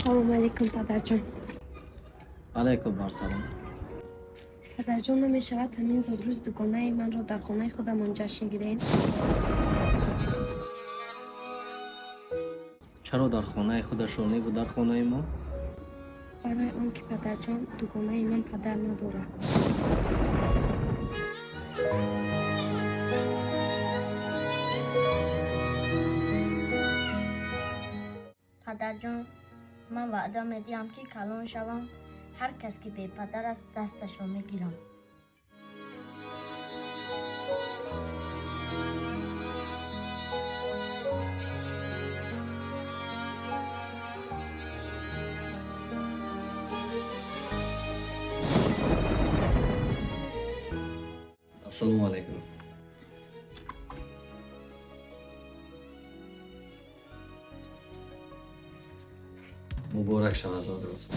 سلام علیکم پدرجان. علیکم برسلام. پدرجان نمی شود همین زود روز دکانه من را در خانه خودمان جشن گیریم؟ چرا در خانه خودشان نگو در خانه ما؟ برای آنکه پدرجان دکانه من پدر ندارد. پدرجان من وعده میدیم که کلان شوم هر کس که بی پدر است دستش را میگیرم. السلام علیکم. مبارک شب از آن روز.